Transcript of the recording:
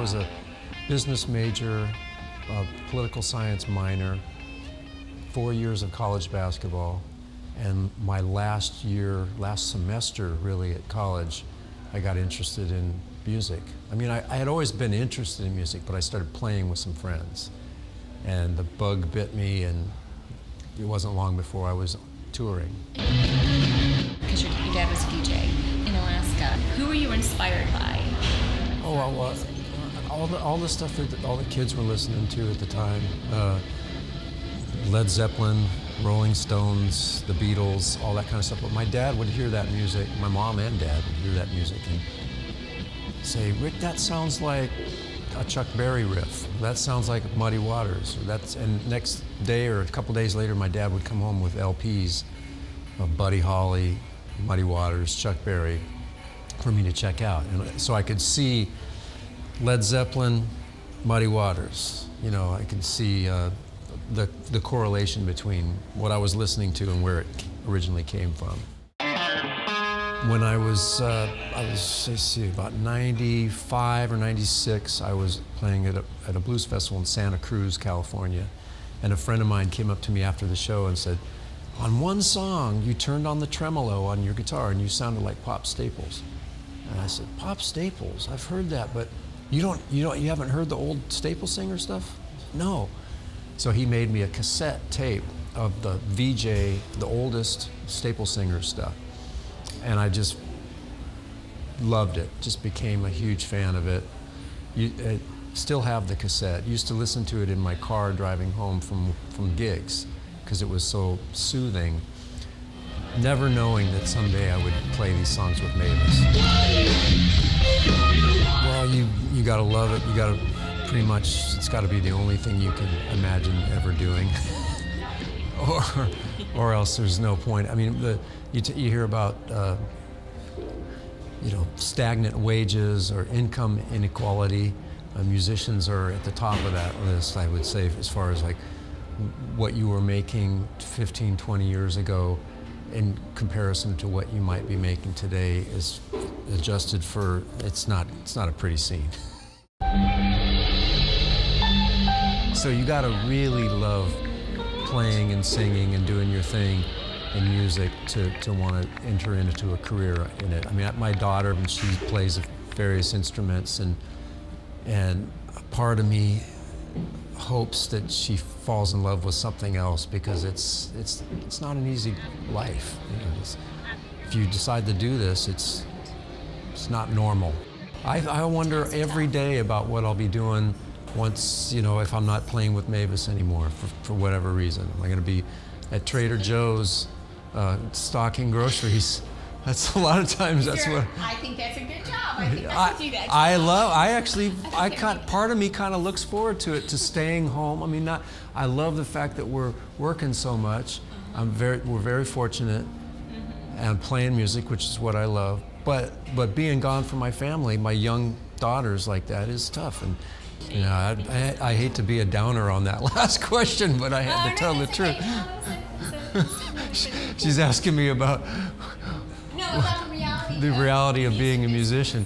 was a business major, a political science minor, 4 years of college basketball, and my last semester really at college, I got interested in music. I mean, I had always been interested in music, but I started playing with some friends. And the bug bit me, and it wasn't long before I was touring. Because your dad was a DJ in Alaska. Who were you inspired by? Oh, well, all the stuff that all the kids were listening to at the time. Led Zeppelin, Rolling Stones, the Beatles, all that kind of stuff. But my dad would hear that music, my mom and dad would hear that music and say, Rick, that sounds like a Chuck Berry riff. That sounds like Muddy Waters. And next day or a couple days later, my dad would come home with LPs of Buddy Holly, Muddy Waters, Chuck Berry for me to check out. And so I could see Led Zeppelin, Muddy Waters. You know, I could see the correlation between what I was listening to and where it originally came from. When I was let's see, about 95 or 96, I was playing at a blues festival in Santa Cruz, California, and a friend of mine came up to me after the show and said, on one song, you turned on the tremolo on your guitar and you sounded like Pop Staples. And I said, Pop Staples? I've heard that, but you haven't heard the old Staple Singer stuff? No. So he made me a cassette tape of the VJ, the oldest Staple Singer stuff. And I just loved it, just became a huge fan of it. I still have the cassette. Used to listen to it in my car driving home from gigs because it was so soothing, never knowing that someday I would play these songs with Mavis. Well, you gotta love it. You gotta pretty much, it's gotta be the only thing you can imagine ever doing. or else there's no point. I mean, you hear about stagnant wages or income inequality. Musicians are at the top of that list, I would say, as far as like what you were making 15, 20 years ago in comparison to what you might be making today is adjusted for, it's not a pretty scene. So you gotta really love playing and singing and doing your thing in music to want to enter into a career in it. I mean, my daughter, she plays various instruments, and a part of me hopes that she falls in love with something else, because it's not an easy life. You know, if you decide to do this, it's not normal. I wonder every day about what I'll be doing once, if I'm not playing with Mavis anymore for whatever reason. Am I going to be at Trader Joe's stocking groceries? That's a lot of times. That's what. I think that's a good job. I think I could do that. Part of me kind of looks forward to it, to staying home. I mean, I love the fact that we're working so much. We're very fortunate, and playing music, which is what I love. But being gone from my family, my young daughters like that, is tough. And I hate to be a downer on that last question, but I had to tell the truth. She's asking me about the reality. The reality of being a musician.